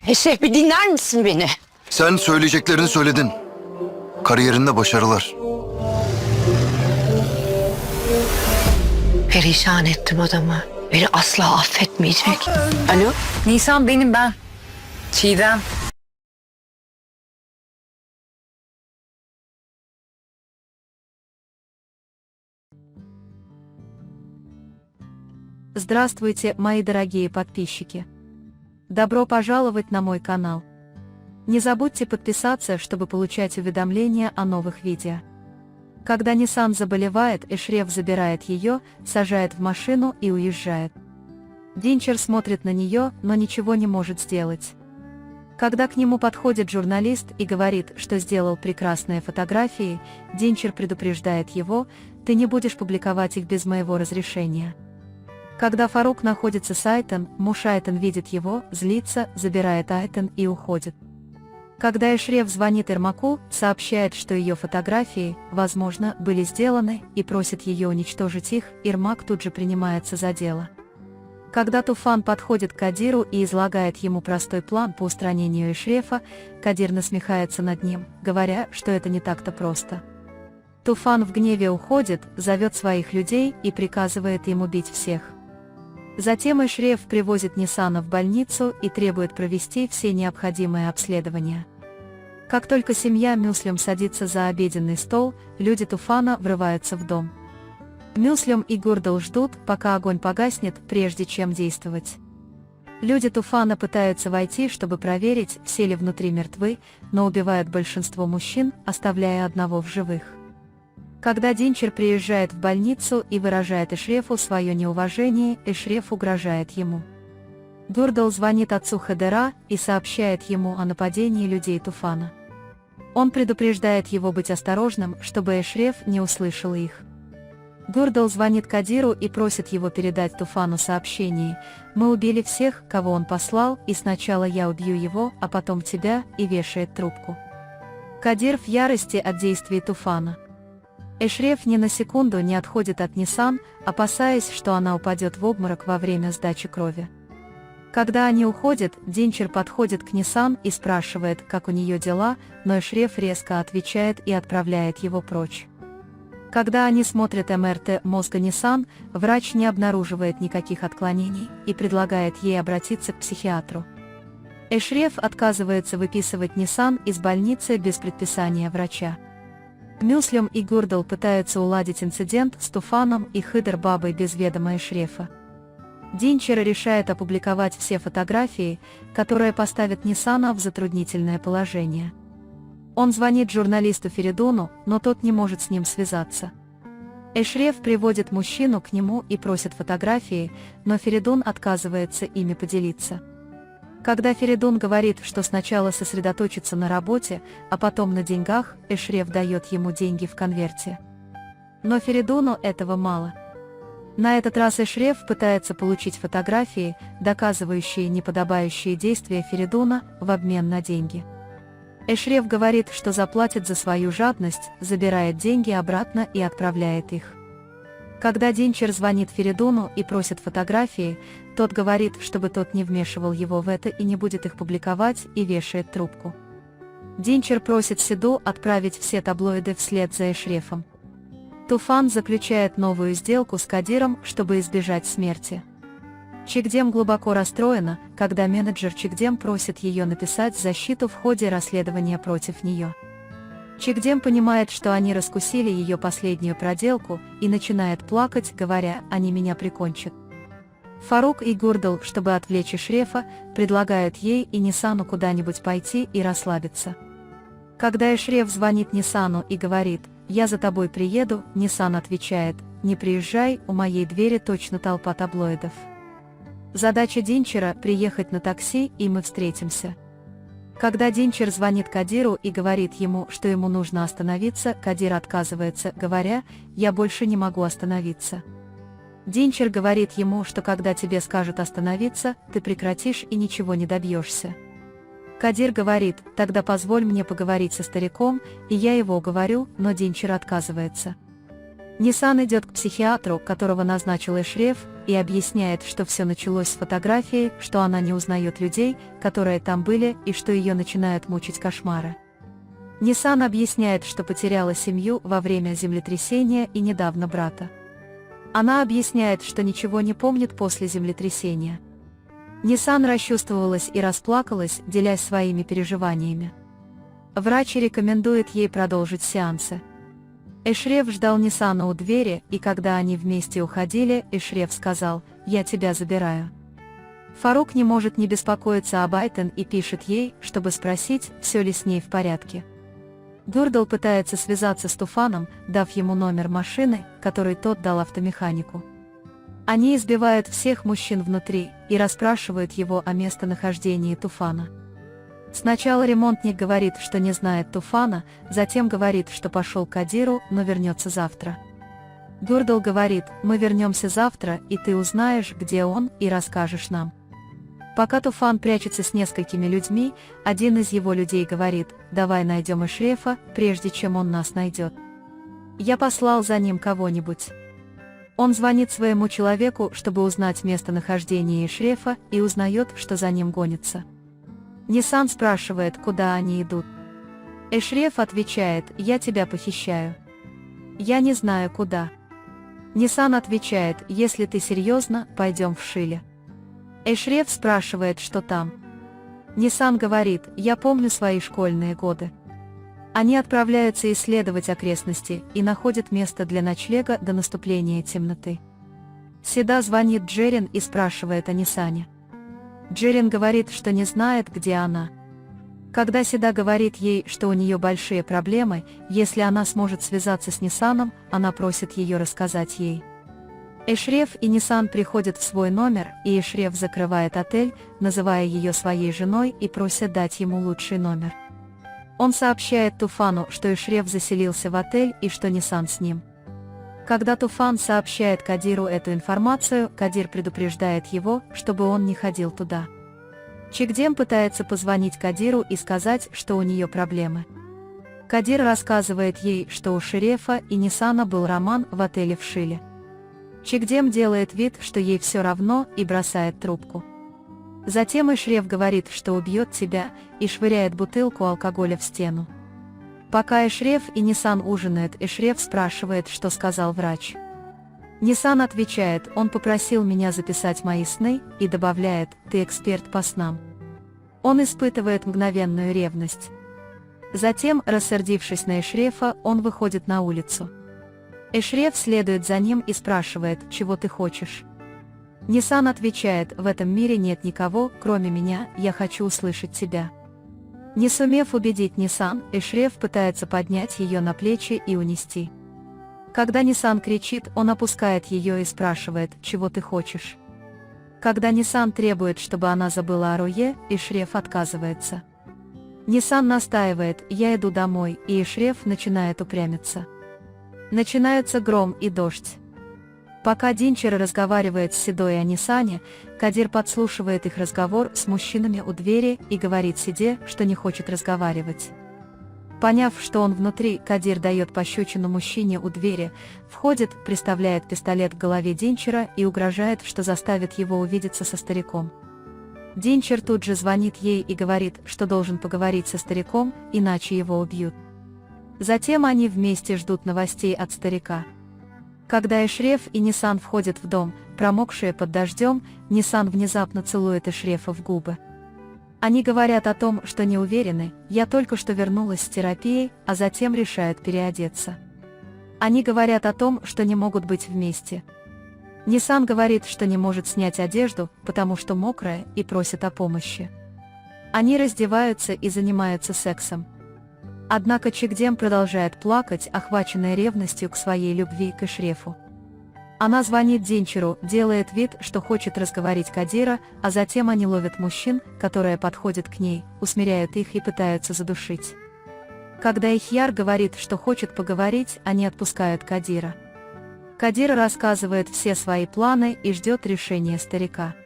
Eşref bir dinler misin beni? Sen söyleyeceklerini söyledin. Kariyerinde başarılar. Perişan ettim adamı. Beni asla affetmeyecek. Alo? Nisan benim ben. Çiğdem. Здравствуйте, мои дорогие подписчики! Добро пожаловать на мой канал. Не забудьте подписаться, чтобы получать уведомления о новых видео. Когда Nissan заболевает, Эшреф забирает ее, сажает в машину и уезжает. Динчер смотрит на нее, но ничего не может сделать. Когда к нему подходит журналист и говорит, что сделал прекрасные фотографии, Динчер предупреждает его: «Ты не будешь публиковать их без моего разрешения». Когда Фарук находится с Айтен, муж Айтен видит его, злится, забирает Айтен и уходит. Когда Эшреф звонит Эрмаку, сообщает, что ее фотографии, возможно, были сделаны, и просит ее уничтожить их, Эрмак тут же принимается за дело. Когда Туфан подходит к Кадиру и излагает ему простой план по устранению Эшрефа, Кадир насмехается над ним, говоря, что это не так-то просто. Туфан в гневе уходит, зовет своих людей и приказывает им убить всех. Затем Эшреф привозит Нисана в больницу и требует провести все необходимые обследования. Как только семья Мюслим садится за обеденный стол, люди Туфана врываются в дом. Мюслим и Гурдал ждут, пока огонь погаснет, прежде чем действовать. Люди Туфана пытаются войти, чтобы проверить, все ли внутри мертвы, но убивают большинство мужчин, оставляя одного в живых. Когда Динчер приезжает в больницу и выражает Эшрефу свое неуважение, Эшреф угрожает ему. Гурдал звонит отцу Хедера и сообщает ему о нападении людей Туфана. Он предупреждает его быть осторожным, чтобы Эшреф не услышал их. Гурдал звонит Кадиру и просит его передать Туфану сообщение: «Мы убили всех, кого он послал, и сначала я убью его, а потом тебя», и вешает трубку. Кадир в ярости от действий Туфана. Эшреф ни на секунду не отходит от Нисан, опасаясь, что она упадет в обморок во время сдачи крови. Когда они уходят, Динчер подходит к Нисан и спрашивает, как у нее дела, но Эшреф резко отвечает и отправляет его прочь. Когда они смотрят МРТ мозга Нисан, врач не обнаруживает никаких отклонений и предлагает ей обратиться к психиатру. Эшреф отказывается выписывать Нисан из больницы без предписания врача. Мюслим и Гурдал пытаются уладить инцидент с Туфаном и Хыдер-бабой без ведома Эшрефа. Динчер решает опубликовать все фотографии, которые поставят Нисана в затруднительное положение. Он звонит журналисту Феридуну, но тот не может с ним связаться. Эшреф приводит мужчину к нему и просит фотографии, но Феридун отказывается ими поделиться. Когда Феридун говорит, что сначала сосредоточится на работе, а потом на деньгах, Эшреф дает ему деньги в конверте. Но Феридуну этого мало. На этот раз Эшреф пытается получить фотографии, доказывающие неподобающие действия Феридуна, в обмен на деньги. Эшреф говорит, что заплатит за свою жадность, забирает деньги обратно и отправляет их. Когда Динчер звонит Феридуну и просит фотографии, тот говорит, чтобы тот не вмешивал его в это и не будет их публиковать, и вешает трубку. Динчер просит Сиду отправить все таблоиды вслед за Эшрефом. Туфан заключает новую сделку с Кадиром, чтобы избежать смерти. Чикдем глубоко расстроена, когда менеджер Чикдем просит ее написать защиту в ходе расследования против нее. Чикдем понимает, что они раскусили ее последнюю проделку, и начинает плакать, говоря: «Они меня прикончат». Фарук и Гурдал, чтобы отвлечь Эшрефа, предлагают ей и Нисану куда-нибудь пойти и расслабиться. Когда Эшреф звонит Нисану и говорит: «Я за тобой приеду», Нисан отвечает: «Не приезжай, у моей двери точно толпа таблоидов». Задача Динчера – приехать на такси, и мы встретимся. Когда Динчер звонит Кадиру и говорит ему, что ему нужно остановиться, Кадир отказывается, говоря: «Я больше не могу остановиться». Динчер говорит ему, что когда тебе скажут остановиться, ты прекратишь и ничего не добьешься. Кадир говорит: «Тогда позволь мне поговорить со стариком», и я его уговорю, но Динчер отказывается. Нисан идет к психиатру, которого назначил Эшреф, и объясняет, что все началось с фотографии, что она не узнает людей, которые там были, и что ее начинают мучить кошмары. Нисан объясняет, что потеряла семью во время землетрясения и недавно брата. Она объясняет, что ничего не помнит после землетрясения. Нисан расчувствовалась и расплакалась, делясь своими переживаниями. Врач рекомендует ей продолжить сеансы. Эшреф ждал Нисана у двери, и когда они вместе уходили, Эшреф сказал: «Я тебя забираю». Фарук не может не беспокоиться об Айтен и пишет ей, чтобы спросить, все ли с ней в порядке. Дурдал пытается связаться с Туфаном, дав ему номер машины, который тот дал автомеханику. Они избивают всех мужчин внутри и расспрашивают его о местонахождении Туфана. Сначала ремонтник говорит, что не знает Туфана, затем говорит, что пошел к Кадиру, но вернется завтра. Дурдал говорит: «Мы вернемся завтра, и ты узнаешь, где он, и расскажешь нам». Пока Туфан прячется с несколькими людьми, один из его людей говорит: «Давай найдем Эшрефа, прежде чем он нас найдет. Я послал за ним кого-нибудь». Он звонит своему человеку, чтобы узнать местонахождение Эшрефа, и узнает, что за ним гонится. Нисан спрашивает, куда они идут. Эшреф отвечает: «Я тебя похищаю». «Я не знаю куда». Нисан отвечает: «Если ты серьезно, пойдем в Шиле». Эшреф спрашивает, что там. Нисан говорит: «Я помню свои школьные годы». Они отправляются исследовать окрестности и находят место для ночлега до наступления темноты. Седа звонит Джерин и спрашивает о Нисане. Джерин говорит, что не знает, где она. Когда Седа говорит ей, что у нее большие проблемы, если она сможет связаться с Нисаном, она просит ее рассказать ей. Эшреф и Нисан приходят в свой номер, и Эшреф закрывает отель, называя ее своей женой и просит дать ему лучший номер. Он сообщает Туфану, что Эшреф заселился в отель и что Нисан с ним. Когда Туфан сообщает Кадиру эту информацию, Кадир предупреждает его, чтобы он не ходил туда. Чигдем пытается позвонить Кадиру и сказать, что у нее проблемы. Кадир рассказывает ей, что у Шерефа и Нисана был роман в отеле в Шиле. Чигдем делает вид, что ей все равно, и бросает трубку. Затем Эшреф говорит, что убьет тебя, и швыряет бутылку алкоголя в стену. Пока Эшреф и Нисан ужинают, Эшреф спрашивает, что сказал врач. Нисан отвечает: «Он попросил меня записать мои сны», и добавляет: «Ты эксперт по снам». Он испытывает мгновенную ревность. Затем, рассердившись на Эшрефа, он выходит на улицу. Эшреф следует за ним и спрашивает: «Чего ты хочешь?» Нисан отвечает: «В этом мире нет никого, кроме меня, я хочу услышать тебя». Не сумев убедить Нисан, Эшреф пытается поднять ее на плечи и унести. Когда Нисан кричит, он опускает ее и спрашивает: «Чего ты хочешь?». Когда Нисан требует, чтобы она забыла о Руе, Эшреф отказывается. Нисан настаивает: «Я иду домой», и Эшреф начинает упрямиться. Начинаются гром и дождь. Пока Динчер разговаривает с Седой о Нисане, Кадир подслушивает их разговор с мужчинами у двери и говорит Седе, что не хочет разговаривать. Поняв, что он внутри, Кадир дает пощечину мужчине у двери, входит, приставляет пистолет к голове Динчера и угрожает, что заставит его увидеться со стариком. Динчер тут же звонит ей и говорит, что должен поговорить со стариком, иначе его убьют. Затем они вместе ждут новостей от старика. Когда Эшреф и Нисан входят в дом, промокшие под дождем, Нисан внезапно целует Эшрефа в губы. Они говорят о том, что не уверены: «Я только что вернулась с терапией», а затем решают переодеться. Они говорят о том, что не могут быть вместе. Нисан говорит, что не может снять одежду, потому что мокрая, и просит о помощи. Они раздеваются и занимаются сексом. Однако Чигдем продолжает плакать, охваченная ревностью к своей любви к Эшрефу. Она звонит Динчеру, делает вид, что хочет разговорить Кадира, а затем они ловят мужчин, которые подходят к ней, усмиряют их и пытаются задушить. Когда Ихьяр говорит, что хочет поговорить, они отпускают Кадира. Кадир рассказывает все свои планы и ждет решения старика.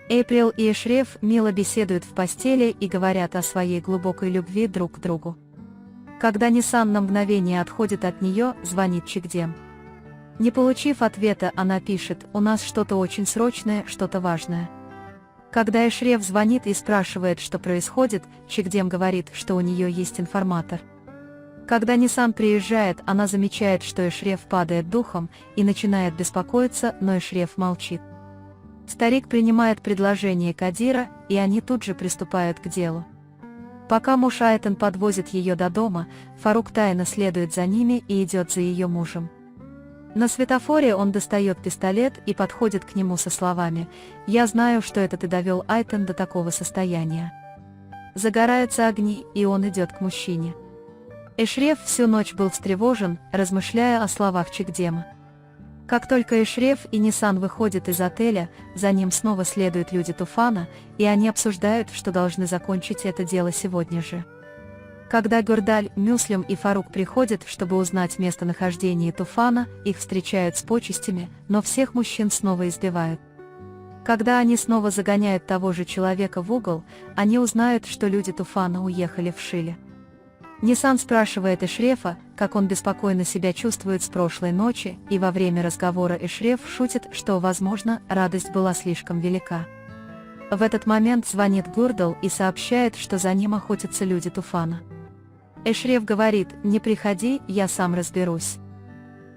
Эйприл и Эшреф мило беседуют в постели и говорят о своей глубокой любви друг к другу. Когда Нисан на мгновение отходит от нее, звонит Чигдем. Не получив ответа, она пишет: «У нас что-то очень срочное, что-то важное». Когда Эшреф звонит и спрашивает, что происходит, Чигдем говорит, что у нее есть информатор. Когда Нисан приезжает, она замечает, что Эшреф падает духом и начинает беспокоиться, но Эшреф молчит. Старик принимает предложение Кадира, и они тут же приступают к делу. Пока муж Айтен подвозит ее до дома, Фарук тайно следует за ними и идет за ее мужем. На светофоре он достает пистолет и подходит к нему со словами: «Я знаю, что это ты довел Айтен до такого состояния». Загораются огни, и он идет к мужчине. Эшреф всю ночь был встревожен, размышляя о словах Чигдема. Как только Эшреф и Нисан выходят из отеля, за ним снова следуют люди Туфана, и они обсуждают, что должны закончить это дело сегодня же. Когда Гурдаль, Мюслим и Фарук приходят, чтобы узнать местонахождение Туфана, их встречают с почестями, но всех мужчин снова избивают. Когда они снова загоняют того же человека в угол, они узнают, что люди Туфана уехали в Шиле. Нисан спрашивает Эшрефа, как он беспокойно себя чувствует с прошлой ночи, и во время разговора Эшреф шутит, что, возможно, радость была слишком велика. В этот момент звонит Гурдал и сообщает, что за ним охотятся люди Туфана. Эшреф говорит: «Не приходи, я сам разберусь».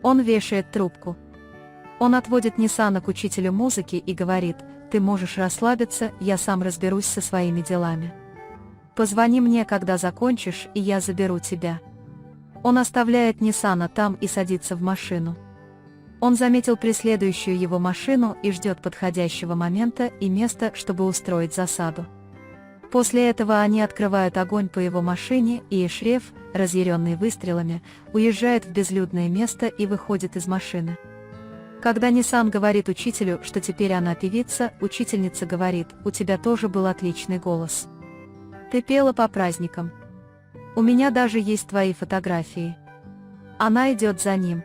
Он вешает трубку. Он отводит Нисана к учителю музыки и говорит: «Ты можешь расслабиться, я сам разберусь со своими делами. Позвони мне, когда закончишь, и я заберу тебя». Он оставляет Нисана там и садится в машину. Он заметил преследующую его машину и ждет подходящего момента и места, чтобы устроить засаду. После этого они открывают огонь по его машине, и Эшреф, разъяренный выстрелами, уезжает в безлюдное место и выходит из машины. Когда Нисан говорит учителю, что теперь она певица, учительница говорит: «У тебя тоже был отличный голос. Ты пела по праздникам. У меня даже есть твои фотографии». Она идет за ним.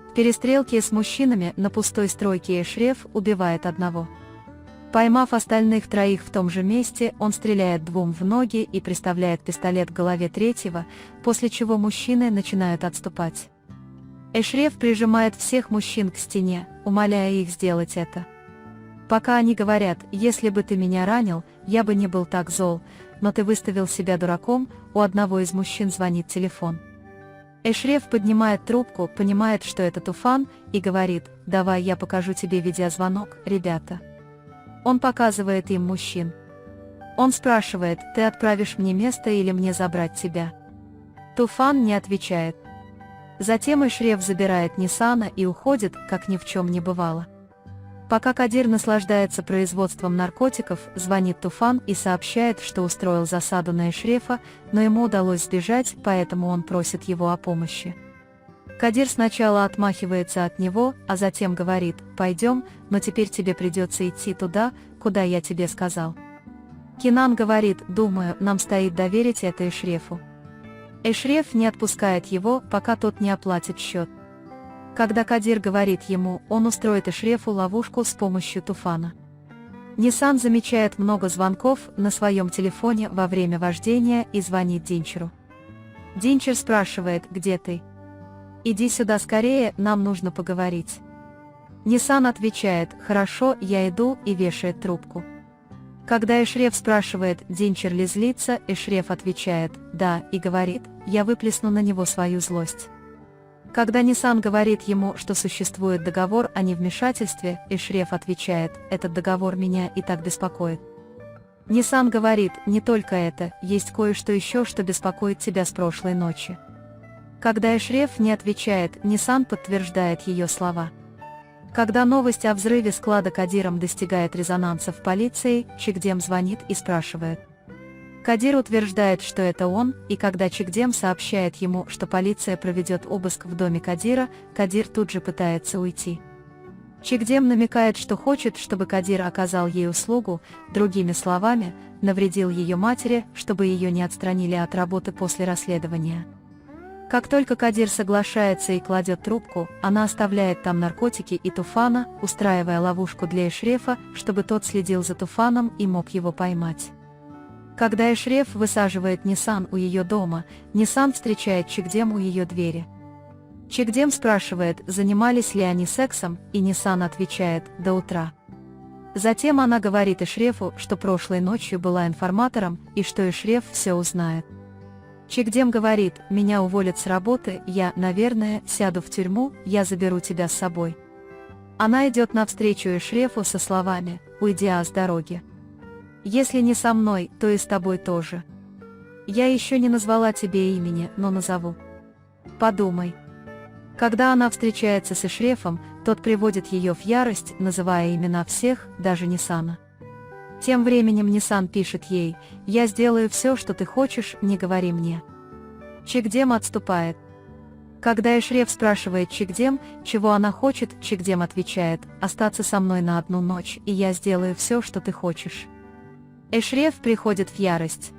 В перестрелке с мужчинами на пустой стройке Эшреф убивает одного. Поймав остальных троих в том же месте, он стреляет двум в ноги и приставляет пистолет к голове третьего, после чего мужчины начинают отступать. Эшреф прижимает всех мужчин к стене, умоляя их сделать это. Пока они говорят: «Если бы ты меня ранил, я бы не был так зол, но ты выставил себя дураком», у одного из мужчин звонит телефон. Эшреф поднимает трубку, понимает, что это Туфан, и говорит: «Давай я покажу тебе видеозвонок, ребята». Он показывает им мужчин. Он спрашивает: «Ты отправишь мне место или мне забрать тебя?» Туфан не отвечает. Затем Эшреф забирает Нисана и уходит, как ни в чем не бывало. Пока Кадир наслаждается производством наркотиков, звонит Туфан и сообщает, что устроил засаду на Эшрефа, но ему удалось сбежать, поэтому он просит его о помощи. Кадир сначала отмахивается от него, а затем говорит: «Пойдем, но теперь тебе придется идти туда, куда я тебе сказал». Кинан говорит: «Думаю, нам стоит доверить это Эшрефу». Эшреф не отпускает его, пока тот не оплатит счет. Когда Кадир говорит ему, он устроит Эшрефу ловушку с помощью Туфана. Нисан замечает много звонков на своем телефоне во время вождения и звонит Динчеру. Динчер спрашивает: «Где ты? Иди сюда скорее, нам нужно поговорить». Нисан отвечает: «Хорошо, я иду», и вешает трубку. Когда Эшреф спрашивает, Динчер ли злится, Эшреф отвечает: «Да», и говорит: «Я выплесну на него свою злость». Когда Нисан говорит ему, что существует договор о невмешательстве, Эшреф отвечает: «Этот договор меня и так беспокоит». Нисан говорит: «Не только это, есть кое-что еще, что беспокоит тебя с прошлой ночи». Когда Эшреф не отвечает, Нисан подтверждает ее слова. Когда новость о взрыве склада Кадиром достигает резонанса в полиции, Чигдем звонит и спрашивает. Кадир утверждает, что это он, и когда Чигдем сообщает ему, что полиция проведет обыск в доме Кадира, Кадир тут же пытается уйти. Чигдем намекает, что хочет, чтобы Кадир оказал ей услугу, другими словами, навредил ее матери, чтобы ее не отстранили от работы после расследования. Как только Кадир соглашается и кладет трубку, она оставляет там наркотики и Туфана, устраивая ловушку для Эшрефа, чтобы тот следил за Туфаном и мог его поймать. Когда Эшреф высаживает Нисан у ее дома, Нисан встречает Чигдем у ее двери. Чикдем спрашивает, занимались ли они сексом, и Нисан отвечает «до утра». Затем она говорит Эшрефу, что прошлой ночью была информатором и что Эшреф все узнает. Чикдем говорит: «Меня уволят с работы, я, наверное, сяду в тюрьму, я заберу тебя с собой». Она идет навстречу Эшрефу со словами: «Уйди с дороги. Если не со мной, то и с тобой тоже. Я еще не назвала тебе имени, но назову. Подумай». Когда она встречается с Эшрефом, тот приводит ее в ярость, называя имена всех, даже Нисана. Тем временем Нисан пишет ей: «Я сделаю все, что ты хочешь, не говори мне». Чикдем отступает. Когда Эшреф спрашивает Чикдем, чего она хочет, Чикдем отвечает: «Остаться со мной на одну ночь, и я сделаю все, что ты хочешь». Эшреф приходит в ярость.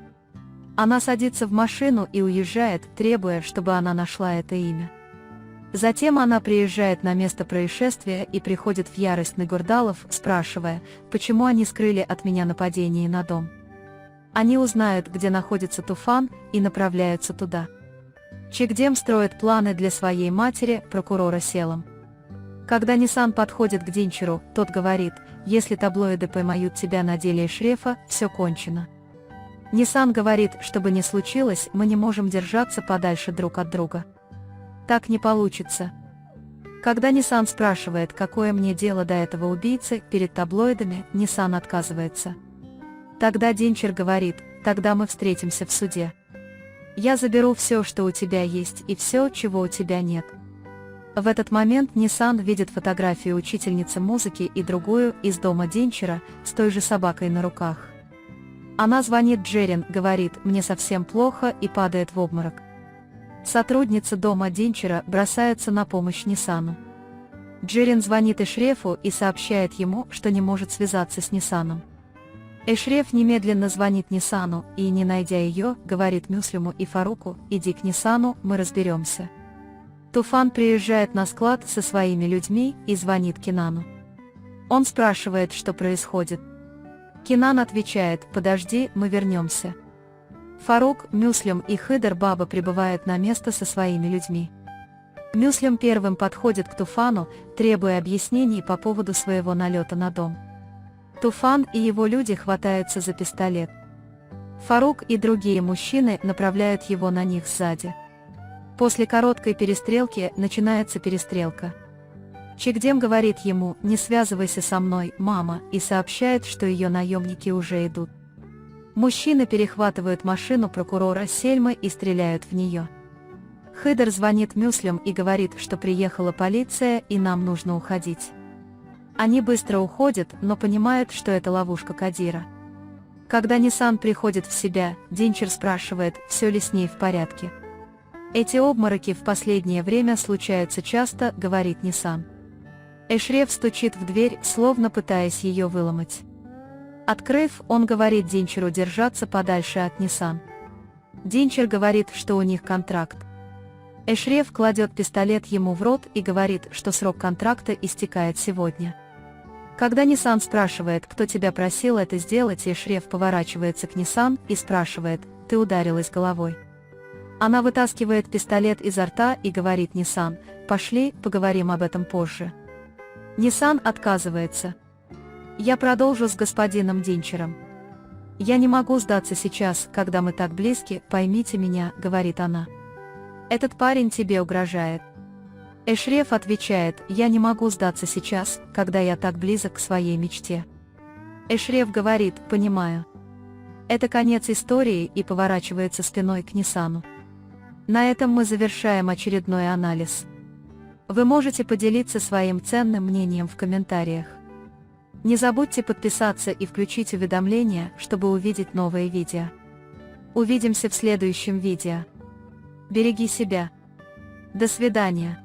Она садится в машину и уезжает, требуя, чтобы она нашла это имя. Затем она приезжает на место происшествия и приходит в ярость на Гурдалов, спрашивая, почему они скрыли от меня нападение на дом. Они узнают, где находится Туфан, и направляются туда. Чикдем строит планы для своей матери, прокурора Селом. Когда Нисан подходит к Динчеру, тот говорит: «Если таблоиды поймают тебя на деле Эшрефа, все кончено». Нисан говорит: «Чтобы не случилось, мы не можем держаться подальше друг от друга. Так не получится». Когда Нисан спрашивает, какое мне дело до этого убийцы, перед таблоидами, Нисан отказывается. Тогда Динчер говорит: «Тогда мы встретимся в суде. Я заберу все, что у тебя есть, и все, чего у тебя нет». В этот момент Нисан видит фотографию учительницы музыки и другую из дома Динчера с той же собакой на руках. Она звонит Джерин, говорит: «Мне совсем плохо», и падает в обморок. Сотрудница дома Динчера бросается на помощь Нисану. Джерин звонит Эшрефу и сообщает ему, что не может связаться с Нисаном. Эшреф немедленно звонит Нисану и, не найдя ее, говорит Мюслиму и Фаруку: «Иди к Нисану, мы разберемся». Туфан приезжает на склад со своими людьми и звонит Кинану. Он спрашивает, что происходит. Кинан отвечает: «Подожди, мы вернемся». Фарук, Мюслим и Хыдер Баба прибывают на место со своими людьми. Мюслим первым подходит к Туфану, требуя объяснений по поводу своего налета на дом. Туфан и его люди хватаются за пистолет. Фарук и другие мужчины направляют его на них сзади. После короткой перестрелки начинается перестрелка. Чикдем говорит ему: «Не связывайся со мной, мама», и сообщает, что ее наемники уже идут. Мужчины перехватывают машину прокурора Сельмы и стреляют в нее. Хыдер звонит Мюслим и говорит, что приехала полиция и нам нужно уходить. Они быстро уходят, но понимают, что это ловушка Кадира. Когда Нисан приходит в себя, Динчер спрашивает, все ли с ней в порядке. «Эти обмороки в последнее время случаются часто», — говорит Нисан. Эшреф стучит в дверь, словно пытаясь ее выломать. Открыв, он говорит Динчеру держаться подальше от Нисан. Динчер говорит, что у них контракт. Эшреф кладет пистолет ему в рот и говорит, что срок контракта истекает сегодня. Когда Нисан спрашивает, кто тебя просил это сделать, Эшреф поворачивается к Нисан и спрашивает: «Ты ударилась головой?» Она вытаскивает пистолет изо рта и говорит Нисан: «Пошли, поговорим об этом позже». Нисан отказывается. «Я продолжу с господином Динчером. Я не могу сдаться сейчас, когда мы так близки, поймите меня», — говорит она. «Этот парень тебе угрожает». Эшреф отвечает: «Я не могу сдаться сейчас, когда я так близок к своей мечте». Эшреф говорит: «Понимаю». Это конец истории, и поворачивается спиной к Нисану. На этом мы завершаем очередной анализ. Вы можете поделиться своим ценным мнением в комментариях. Не забудьте подписаться и включить уведомления, чтобы увидеть новые видео. Увидимся в следующем видео. Береги себя. До свидания.